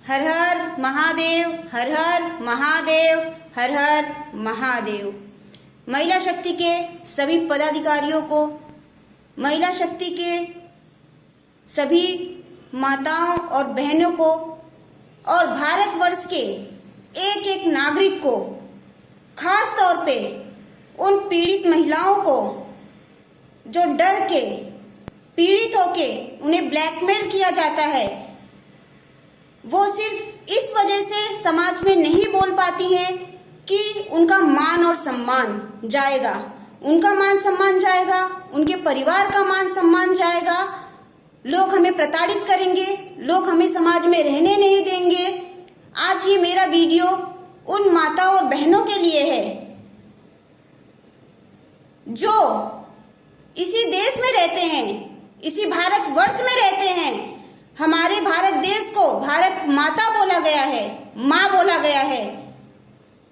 हर हर महादेव, हर हर महादेव, हर हर महादेव। महिला शक्ति के सभी पदाधिकारियों को, महिला शक्ति के सभी माताओं और बहनों को और भारतवर्ष के एक एक नागरिक को, खास तौर पे उन पीड़ित महिलाओं को जो डर के, पीड़ित होके उन्हें ब्लैकमेल किया जाता है, वो सिर्फ इस वजह से समाज में नहीं बोल पाती हैं कि उनका मान और सम्मान जाएगा, उनका मान सम्मान जाएगा, उनके परिवार का मान सम्मान जाएगा, लोग हमें प्रताड़ित करेंगे, लोग हमें समाज में रहने नहीं देंगे। आज ये मेरा वीडियो उन माताओं और बहनों के लिए है जो इसी देश में रहते हैं, इसी भारतवर्ष में रहते हैं। हमारे भारत देश को भारत माता बोला गया है, माँ बोला गया है।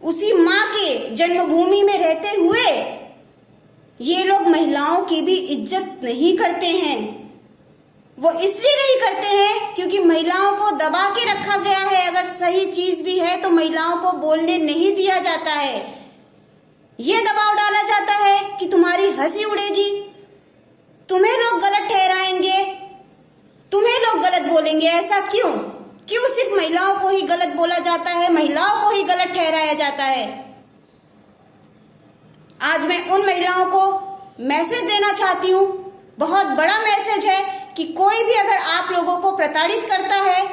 उसी माँ के जन्मभूमि में रहते हुए ये लोग महिलाओं की भी इज्जत नहीं करते हैं। वो इसलिए नहीं करते हैं क्योंकि महिलाओं को दबा के रखा गया है। अगर सही चीज भी है तो महिलाओं को बोलने नहीं दिया जाता है। ये दबाव डाला जाता है कि तुम्हारी हंसी उड़ेगी, तुम्हें लोग गलत ठहराएंगे, तुम्हें लोग गलत बोलेंगे। ऐसा क्यों? क्यों सिर्फ महिलाओं को ही गलत बोला जाता है, महिलाओं को ही गलत ठहराया जाता है? आज मैं उन महिलाओं को मैसेज देना चाहती हूँ, बहुत बड़ा मैसेज है कि कोई भी अगर आप लोगों को प्रताड़ित करता है,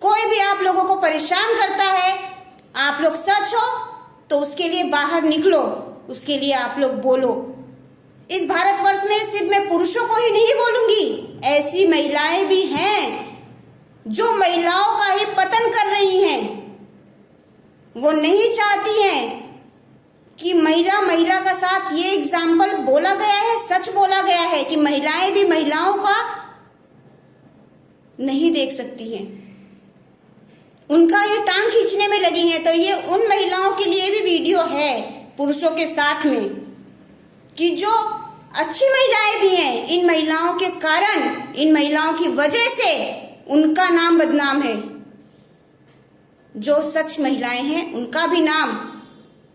कोई भी आप लोगों को परेशान करता है, आप लोग सच हो तो उसके लिए बाहर निकलो, उसके लिए आप लोग बोलो। इस भारतवर्ष में सिर्फ मैं पुरुषों को ही नहीं बोलूंगी, ऐसी महिलाएं भी हैं जो महिलाओं का ही पतन कर रही हैं। वो नहीं चाहती हैं कि महिला का साथ, ये एग्जाम्पल बोला गया है, सच बोला गया है कि महिलाएं भी महिलाओं का नहीं देख सकती हैं, उनका ये टांग खींचने में लगी हैं। तो ये उन महिलाओं के लिए भी वीडियो है पुरुषों के साथ में कि जो अच्छी महिलाएं भी हैं, इन महिलाओं के कारण, इन महिलाओं की वजह से उनका नाम बदनाम है। जो सच महिलाएं हैं उनका भी नाम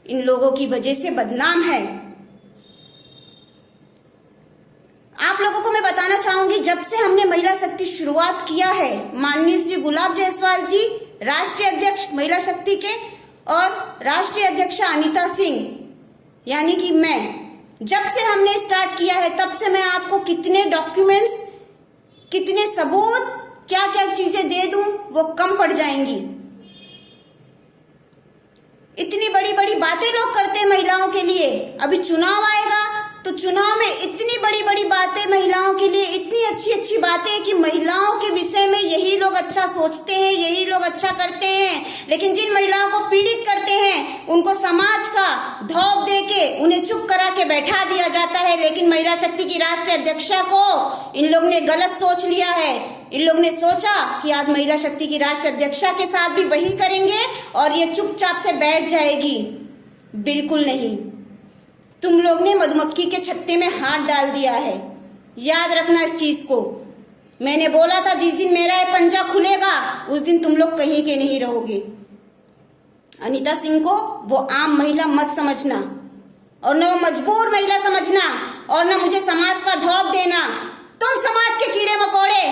इन लोगों की वजह से बदनाम है। आप लोगों को मैं बताना चाहूंगी, जब से हमने महिला शक्ति शुरुआत किया है, माननीय श्री गुलाब जायसवाल जी राष्ट्रीय अध्यक्ष महिला शक्ति के और राष्ट्रीय अध्यक्ष अनीता सिंह यानी कि मैं, जब से हमने स्टार्ट किया है तब से मैं आपको कितने डॉक्यूमेंट्स, कितने सबूत, क्या क्या चीजें दे दूं वो कम पड़ जाएंगी। इतनी बड़ी बड़ी बातें लोग करते हैं महिलाओं के लिए। अभी चुनाव आएगा तो चुनाव में इतनी बड़ी बड़ी बातें महिलाओं के लिए, इतनी अच्छी अच्छी बातें कि महिलाओं के विषय में यही लोग अच्छा सोचते हैं, यही लोग अच्छा करते हैं। लेकिन जिन महिलाओं को पीड़ित करते हैं उनको समाज का धौप दे के उन्हें चुप करा के बैठा दिया जाता है। लेकिन महिला शक्ति की राष्ट्रीय अध्यक्षा को इन लोग ने गलत सोच लिया है। इन लोग ने सोचा कि आज महिला शक्ति की राष्ट्रीय अध्यक्षा के साथ भी वही करेंगे और ये चुपचाप से बैठ जाएगी। बिल्कुल नहीं, तुम लोग ने मधुमक्खी के छत्ते में हाथ डाल दिया है। याद रखना इस चीज को। मैंने बोला था जिस दिन मेरा ये पंजा खुलेगा उस दिन तुम लोग कहीं के नहीं रहोगे। अनीता सिंह को वो आम महिला मत समझना और न मजबूर महिला समझना और न मुझे समाज का धौप देना। तुम समाज के कीड़े मकोड़े,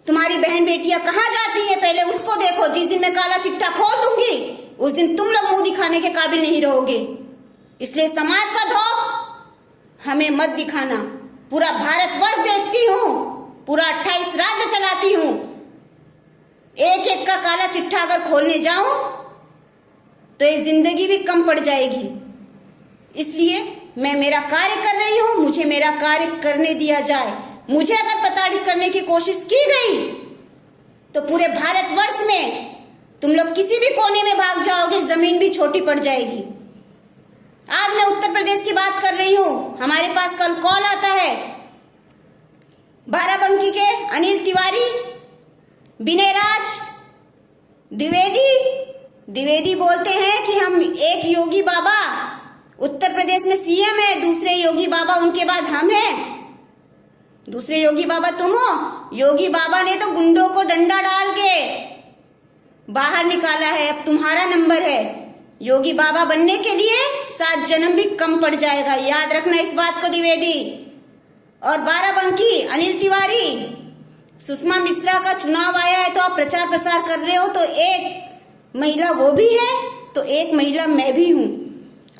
तुम्हारी बहन बेटियां कहाँ जाती हैं पहले उसको देखो। जिस दिन मैं काला चिट्ठा खोल दूंगी उस दिन तुम लोग मुंह दिखाने के काबिल नहीं रहोगे। इसलिए समाज का धौप हमें मत दिखाना। पूरा भारतवर्ष देखती हूँ, पूरा 28 राज्य चलाती हूँ। एक एक का काला चिट्ठा अगर खोलने जाऊं तो ये जिंदगी भी कम पड़ जाएगी। इसलिए मैं मेरा कार्य कर रही हूँ, मुझे मेरा कार्य करने दिया जाए। मुझे अगर प्रताड़ित करने की कोशिश की गई तो पूरे भारतवर्ष में तुम लोग किसी भी कोने में भाग जाओगे, जमीन भी छोटी पड़ जाएगी। आज मैं उत्तर प्रदेश की बात कर रही हूँ। हमारे पास कल कॉल आता है बाराबंकी के अनिल तिवारी, विनय राज द्विवेदी बोलते हैं कि हम एक योगी बाबा उत्तर प्रदेश में सीएम है, दूसरे योगी बाबा उनके बाद हम हैं। दूसरे योगी बाबा तुम हो। योगी बाबा ने तो गुंडों को डंडा डाल के बाहर निकाला है। अब तुम्हारा नंबर है। योगी बाबा बनने के लिए 7 जन्म भी कम पड़ जाएगा, याद रखना इस बात को द्विवेदी। और बाराबंकी अनिल तिवारी, सुषमा मिश्रा का चुनाव आया है तो आप प्रचार प्रसार कर रहे हो, तो एक महिला वो भी है तो एक महिला मैं भी हूँ।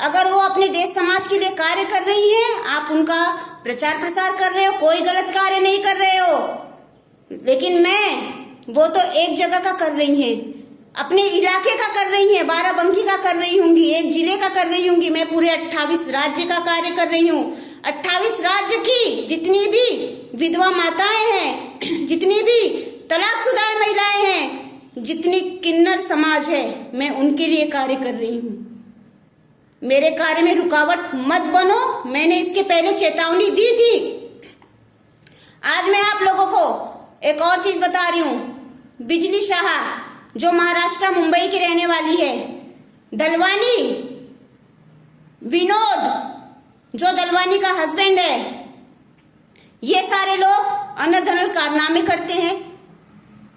अगर वो अपने देश समाज के लिए कार्य कर रही है, आप उनका प्रचार प्रसार कर रहे हो, कोई गलत कार्य नहीं कर रहे हो। लेकिन वो तो एक जगह का कर रही है, अपने इलाके का कर रही है, बाराबंकी का कर रही होंगी, एक जिले का कर रही होंगी। मैं पूरे 28 राज्य का कार्य कर रही हूँ। 28 राज्य की जितनी भी विधवा माताएं हैं, जितनी भी तलाकशुदा महिलाएं हैं, जितनी किन्नर समाज है, मैं उनके लिए कार्य कर रही हूँ। मेरे कार्य में रुकावट मत बनो, मैंने इसके पहले चेतावनी दी थी। आज मैं आप लोगों को एक और चीज बता रही हूँ। बिजली शाह जो महाराष्ट्र मुंबई की रहने वाली है, दलवानी विनोद जो दलवानी का हस्बैंड है, ये सारे लोग अनर्धनल कारनामे करते हैं,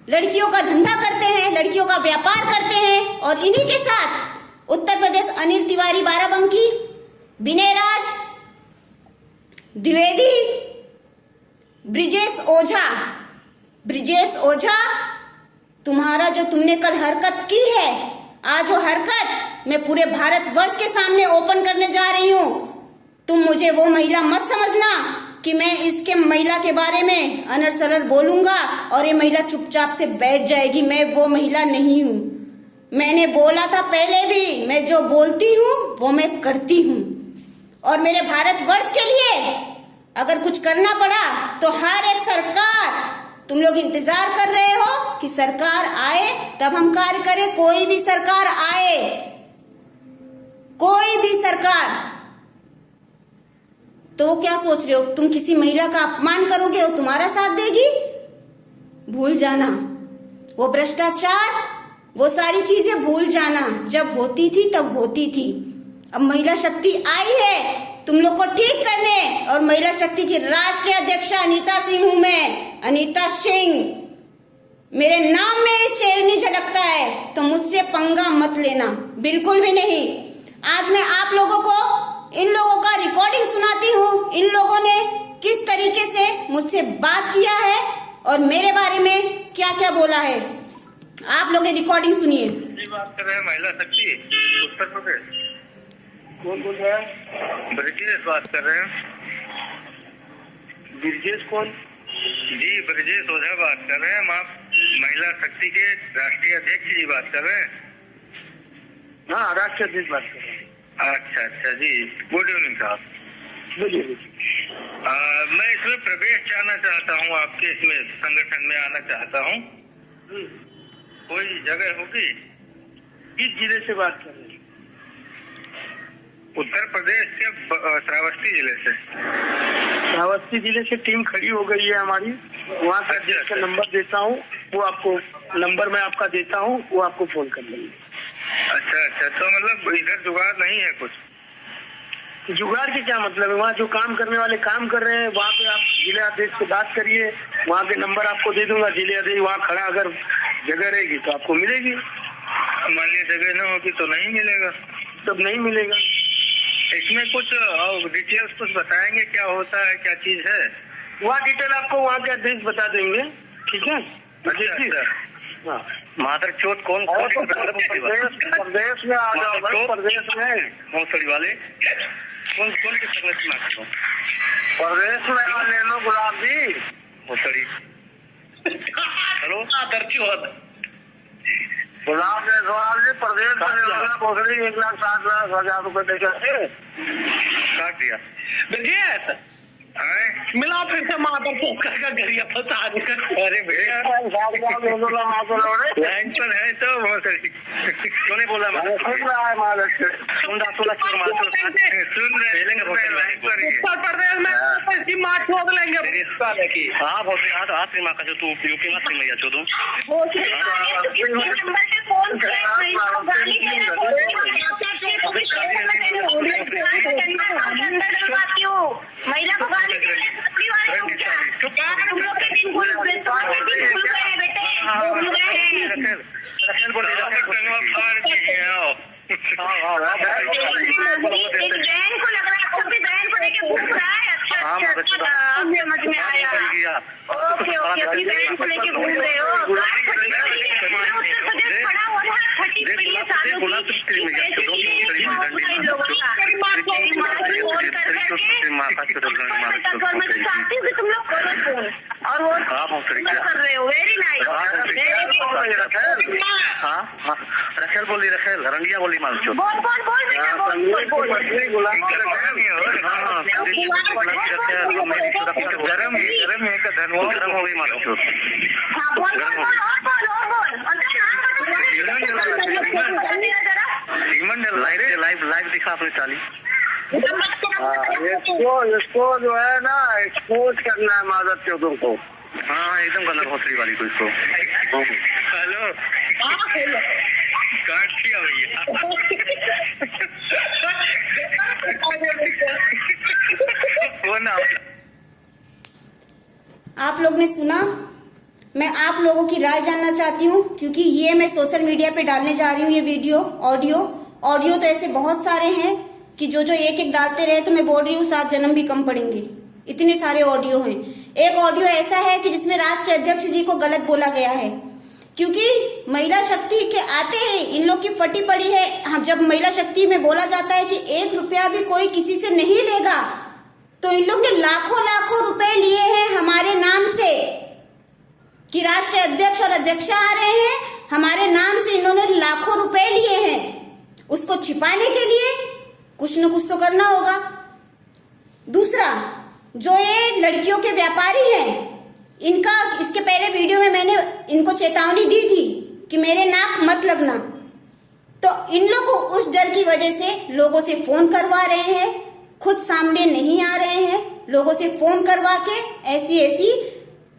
लड़कियों का धंधा करते हैं, लड़कियों का व्यापार करते हैं। और इन्हीं के साथ उत्तर प्रदेश अनिल तिवारी बाराबंकी, विनय राज द्विवेदी, ब्रिजेश ओझा, तुम्हारा जो तुमने कल हरकत की है, आज वो हरकत मैं पूरे भारतवर्ष के सामने ओपन करने जा रही हूँ। तुम मुझे वो महिला मत समझना कि मैं इसके महिला के बारे में अनर सनर बोलूंगा और ये महिला चुपचाप से बैठ जाएगी। मैं वो महिला नहीं हूँ। मैंने बोला था पहले भी, मैं जो बोलती हूँ वो मैं करती हूँ। और मेरे भारतवर्ष के लिए अगर कुछ करना पड़ा तो हर एक सरकार, तुम लोग इंतजार कर रहे हो कि सरकार आए तब हम कार्य करें। कोई भी सरकार आए, कोई भी सरकार, तो क्या सोच रहे हो तुम किसी महिला का अपमान करोगे, वो तुम्हारा साथ देगी? भूल जाना वो भ्रष्टाचार, वो सारी चीजें भूल जाना। जब होती थी तब होती थी। अब महिला शक्ति आई है तुम लोग को ठीक करने, और महिला शक्ति की राष्ट्रीय अध्यक्षा अनीता सिंह हूं मैं, अनीता सिंह। मेरे नाम में शेरनी झलकता है तो मुझसे पंगा मत लेना, बिल्कुल भी नहीं। आज मैं आप लोगों को इन लोगों का रिकॉर्डिंग सुनाती हूँ, इन लोगों ने किस तरीके से मुझसे बात किया है और मेरे बारे में क्या क्या बोला है। आप लोग रिकॉर्डिंग सुनिए। बात कर रहे हैं महिला शक्ति उत्तर प्रदेश। कौन बोल रहा है? ब्रिजेश बात कर रहे हैं। ब्रिजेश कौन? जी ब्रिजेश ओझा बात कर रहे हैं। आप महिला शक्ति के राष्ट्रीय अध्यक्ष जी बात कर रहे हैं? हाँ, राष्ट्रीय अध्यक्ष बात कर रहे हैं। अच्छा जी, गुड इवनिंग साहब। बोलिए। मैं इसमें प्रवेश चाहना चाहता हूँ, आपके इसमें संगठन में आना चाहता हूँ। कोई जगह होगी? किस जिले से बात कर रहे हैं? उत्तर प्रदेश के श्रावस्ती जिले से। श्रावस्ती जिले से टीम खड़ी हो गई है हमारी। वहाँ का अध्यक्ष का नंबर देता हूँ, वो आपको नंबर मैं आपका देता हूँ, वो आपको फोन कर लेंगे। अच्छा, तो मतलब इधर जुगाड़ नहीं है कुछ? जुगाड़ के क्या मतलब है? वहाँ जो काम करने वाले काम कर रहे हैं, वहाँ पे आप जिला अध्यक्ष से बात करिए, वहाँ के नंबर आपको दे दूंगा। जिले अध्यक्ष वहाँ खड़ा, अगर जगह रहेगी तो आपको मिलेगी। मान लीजिए जगह न होगी तो नहीं मिलेगा? तब नहीं मिलेगा। इसमें कुछ डिटेल्स कुछ बताएंगे, क्या होता है, क्या चीज है? वहाँ डिटेल आपको वहाँ के अध्यक्ष बता देंगे, ठीक है? अच्छा। मादर चौथ कौन प्रदेश में आ जाओ भाई, प्रदेश में मौसड़ी वाले कौन की संगठन में? प्रदेश में आ ले लो गुलाब जी। मौसड़ी हेलो गुलाब जी प्रदेश में मौसड़ी 1,60,000 रुपए देकर काट दिया। ब्रिजेश मिला फिर से मादर चौथ का गरिया फंसा देकर। अरे भैया पर है तो मौसड़ी क्यों नहीं बोला? उत्तर प्रदेश में इसकी माँ छोड़ लेंगे। हाँ बहुत आखिरी माँ का जो तू यूपी में मैया छोड़ू महिला को गाली रखेल बोली एक बहन को लग रहा है आपकी बहन को लेके घूम रहा है। अच्छा समझ में आया। ओके ओके अपनी बहन को लेके घूम रहे हो। उत्तर प्रदेश खड़ा हो रहा है 30 सालों चाहती हूँ कि तुम लोग करो फोन और वो कर रहे हो। Very nice. रखेल बोली रखेल रंगिया बोली मालचो बोल बोल बोल बेटा बोल बोल बोल। गरम है का धनवा गरम हो गई मालचो। हाँ बोल बोल बोल और बोल और बोल। लाइव दिखा अपनी चाली। इसको जो है ना एक्सपोज करना है मादक चौधरी को। हाँ एकदम गंदा भोसड़ी वाली को इसको। हेलो काट दिया भैया। वो ना आप लोग ने सुना। मैं आप लोगों की राय जानना चाहती हूँ, क्योंकि ये मैं सोशल मीडिया पे डालने जा रही हूँ ये वीडियो। ऑडियो तो ऐसे बहुत सारे हैं कि जो एक एक डालते रहे तो मैं बोल रही हूँ 7 जन्म भी कम पड़ेंगे, इतने सारे ऑडियो हैं। एक ऑडियो ऐसा है कि जिसमें राष्ट्रीय अध्यक्ष जी को गलत बोला गया है, क्योंकि महिला शक्ति के आते ही इन लोग की फटी पड़ी है। हम जब महिला शक्ति में बोला जाता है कि 1 रुपया भी कोई किसी से नहीं लेगा, तो इन लोग ने लाखों रुपए लिए हैं हमारे नाम से कि राष्ट्रीय अध्यक्ष और अध्यक्षा आ रहे हैं, हमारे नाम से इन्होंने लाखों रुपए लिए हैं। उसको छिपाने के लिए कुछ न कुछ तो करना होगा। दूसरा, जो ये लड़कियों के व्यापारी हैं, इनका इसके पहले वीडियो में मैंने इनको चेतावनी दी थी कि मेरे नाक मत लगना, तो इन लोग को उस डर की वजह से लोगों से फोन करवा रहे हैं, खुद सामने नहीं आ रहे हैं, लोगों से फोन करवा के ऐसी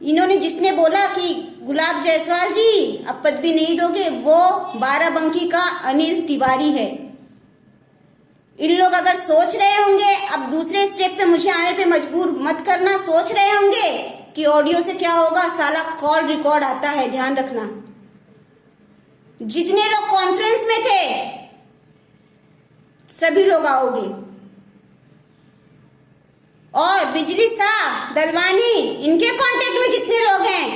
इन्होंने जिसने बोला कि गुलाब जायसवाल जी अब पद भी नहीं दोगे, वो बाराबंकी का अनिल तिवारी है। इन लोग अगर सोच रहे होंगे, अब दूसरे स्टेप पे मुझे आने पे मजबूर मत करना, सोच रहे होंगे कि ऑडियो से क्या होगा, साला कॉल रिकॉर्ड आता है, ध्यान रखना। जितने लोग कॉन्फ्रेंस में थे सभी लोग आओगे, और बिजली शाह, दलवानी, इनके कांटेक्ट में जितने लोग हैं,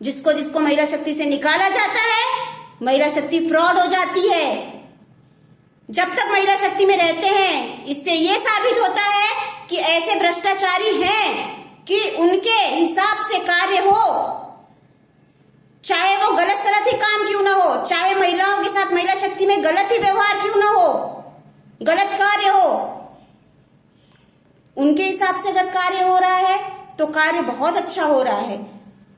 जिसको महिला शक्ति से निकाला जाता है, महिला शक्ति फ्रॉड हो जाती है। जब तक महिला शक्ति में रहते हैं, इससे ये साबित होता है कि ऐसे भ्रष्टाचारी हैं कि उनके हिसाब से कार्य हो, चाहे वो गलत सलत ही काम क्यों ना हो, चाहे महिलाओं के साथ महिला शक्ति में गलत ही व्यवहार क्यों ना हो, गलत कार्य हो, उनके हिसाब से अगर कार्य हो रहा है तो कार्य बहुत अच्छा हो रहा है।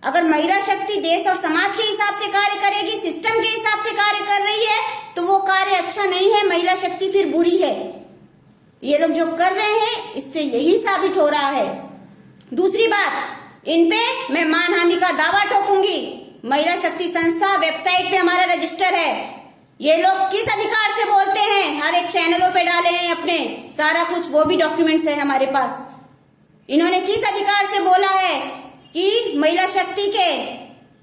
अगर महिला शक्ति देश और समाज के हिसाब से कार्य करेगी, सिस्टम के हिसाब से कार्य कर रही है, तो वो कार्य अच्छा नहीं है, महिला शक्ति फिर बुरी है। ये लोग जो कर रहे हैं इससे यही साबित हो रहा है। दूसरी बात, इन पे मैं मानहानि का दावा ठोकूंगी। महिला शक्ति संस्था वेबसाइट पे हमारा रजिस्टर है। ये लोग किस अधिकार से बोलते हैं, हर एक चैनलों पे डाले हैं अपने सारा कुछ, वो भी डॉक्यूमेंट्स है हमारे पास। इन्होंने किस अधिकार से बोला है कि महिला शक्ति के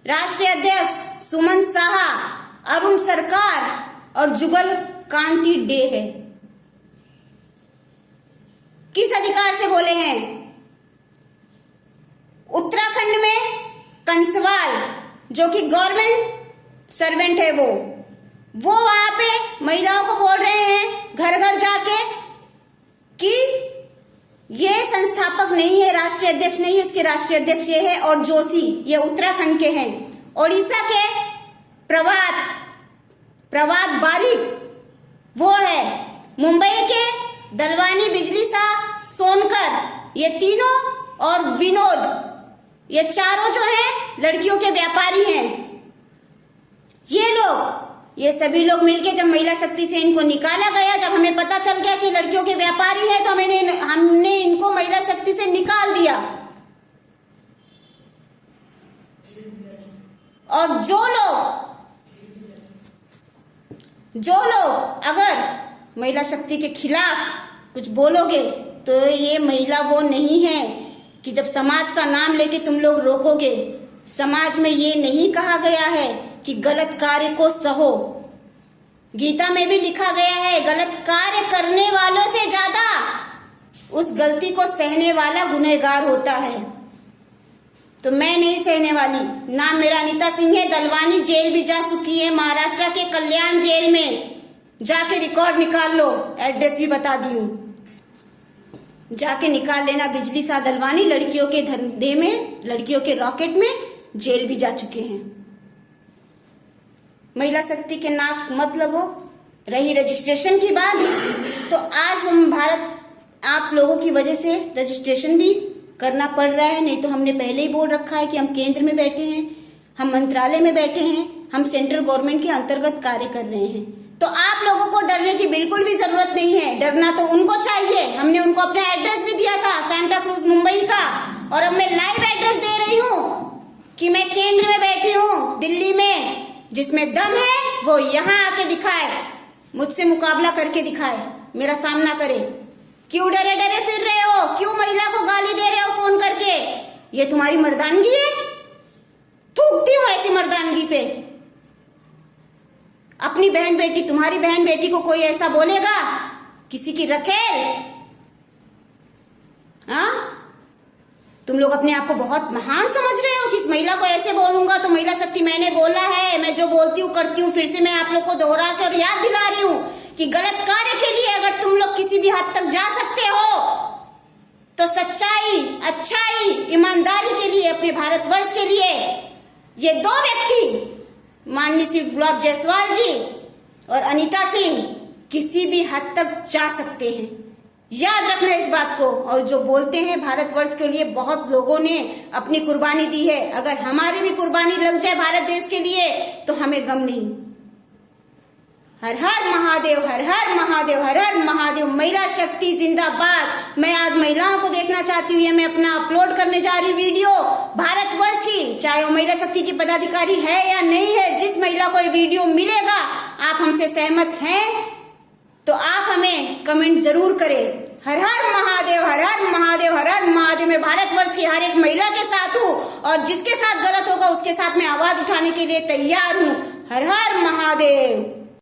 राष्ट्रीय अध्यक्ष सुमन साहा, अरुण सरकार और जुगल कांति डे है? किस अधिकार से बोले हैं? उत्तराखंड में कंसवाल, जो कि गवर्नमेंट सर्वेंट है, वो वहां पे महिलाओं को बोल रहे हैं घर घर जाके कि ये संस्थापक नहीं है, राष्ट्रीय अध्यक्ष नहीं है, इसके राष्ट्रीय अध्यक्ष ये है। और जोशी, ये उत्तराखंड के हैं। ओडिशा के प्रवाद बारिक वो है। मुंबई के दलवानी, बिजली शाह, सोनकर, ये तीनों और विनोद, ये चारों जो हैं लड़कियों के व्यापारी हैं। ये सभी लोग मिलके जब महिला शक्ति से इनको निकाला गया, जब हमें पता चल गया कि लड़कियों के व्यापारी है, तो हमने इनको महिला शक्ति से निकाल दिया। और जो लोग अगर महिला शक्ति के खिलाफ कुछ बोलोगे, तो ये महिला वो नहीं है कि जब समाज का नाम लेके तुम लोग रोकोगे समाज में ये नहीं कहा गया है कि गलत कार्य को सहो। गीता में भी लिखा गया है गलत कार्य करने वालों से ज्यादा उस गलती को सहने वाला गुनहगार होता है। तो मैं नहीं सहने वाली। नाम मेरा अनीता सिंह है, दलवानी जेल भी जा चुकी है, महाराष्ट्र के कल्याण जेल में। जाके रिकॉर्ड निकाल लो, एड्रेस भी बता दी हूँ, जाके निकाल लेना। बिजली सा दलवानी लड़कियों के धंधे में, लड़कियों के रॉकेट में जेल भी जा चुके हैं। महिला शक्ति के नाक मत लगो। रही रजिस्ट्रेशन की बात, तो आज हम भारत आप लोगों की वजह से रजिस्ट्रेशन भी करना पड़ रहा है। नहीं तो हमने पहले ही बोल रखा है कि हम केंद्र में बैठे हैं, हम मंत्रालय में बैठे हैं, हम सेंट्रल गवर्नमेंट के अंतर्गत कार्य कर रहे हैं। तो आप लोगों को डरने की बिल्कुल भी जरूरत नहीं है। डरना तो उनको चाहिए। हमने उनको अपना एड्रेस भी दिया था, सांता क्रूज मुंबई का, और अब मैं लाइव एड्रेस दे रही हूँ कि मैं केंद्र में बैठी हूँ दिल्ली में। जिसमें दम है वो यहाँ आके दिखाए, मुझसे मुकाबला करके दिखाए, मेरा सामना करे। क्यों डरे डरे फिर रहे हो? क्यों महिला को गाली दे रहे हो फोन करके? ये तुम्हारी मर्दानगी है? थूकती हो ऐसी मर्दानगी पे। अपनी बहन बेटी, तुम्हारी बहन बेटी को कोई ऐसा बोलेगा? किसी की रखेल? हाँ, तुम लोग अपने आप को बहुत महान समझ रहे हो कि इस महिला को ऐसे बोलूंगा तो महिला शक्ति मैंने बोला है, मैं जो बोलती हूँ करती हूँ। फिर से मैं आप लोग को दोहरा कर याद दिला रही हूँ कि गलत कार्य के लिए अगर तुम लोग किसी भी हद तक जा सकते हो तो सच्चाई, अच्छाई, ईमानदारी के लिए, अपने भारतवर्ष के लिए ये दो व्यक्ति, माननीय श्री गुलाब जायसवाल जी और अनीता सिंह, किसी भी हद तक जा सकते हैं। याद रखना इस बात को। और जो बोलते हैं भारतवर्ष के लिए बहुत लोगों ने अपनी कुर्बानी दी है, अगर हमारी भी कुर्बानी लग जाए भारत देश के लिए तो हमें गम नहीं। हर हर महादेव, हर हर महादेव, हर हर महादेव। महिला शक्ति जिंदाबाद। मैं आज महिलाओं को देखना चाहती हूँ। ये मैं अपना अपलोड करने जा रही वीडियो भारतवर्ष की, चाहे वो महिला शक्ति की पदाधिकारी है या नहीं है, जिस महिला को ये वीडियो मिलेगा, आप हमसे सहमत हैं तो आप हमें कमेंट जरूर करें। हर हर महादेव, हर हर महादेव, हर हर महादेव। मैं भारतवर्ष की हर एक महिला के साथ हूँ और जिसके साथ गलत होगा उसके साथ मैं आवाज उठाने के लिए तैयार हूँ। हर हर महादेव।